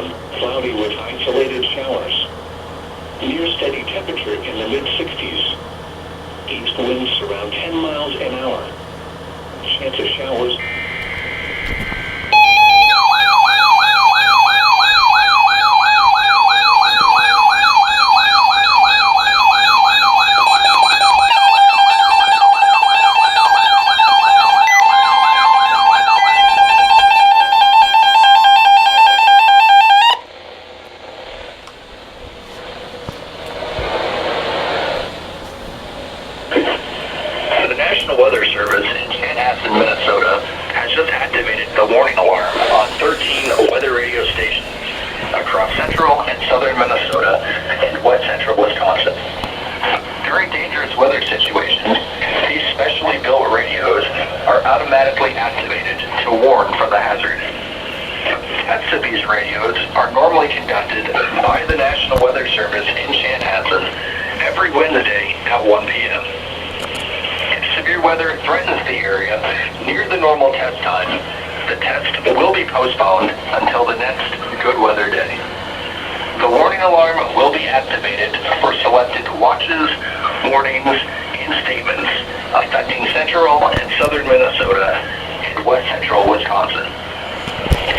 afternoon, cloudy with isolated showers. Near steady temperature in the mid-60s. East winds around 10 miles an hour. Chance of showers. The National Weather Service in Chanhassen, Minnesota has just activated the warning alarm on 13 weather radio stations across central and southern Minnesota and west central Wisconsin. During dangerous weather situations, these specially built radios are automatically activated to warn from the hazard. Tests of these radios are normally conducted by the National Weather Service in Chanhassen every Wednesday at 1 p.m. Severe weather threatens the area near the normal test time. The test will be postponed until the next good weather day. The warning alarm will be activated for selected watches, warnings, and statements affecting central and southern Minnesota and west central Wisconsin.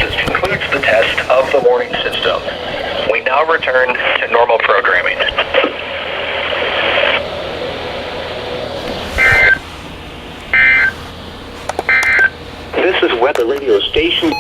This concludes the test of the warning system. We now return to normal programming. This is Weather Radio Station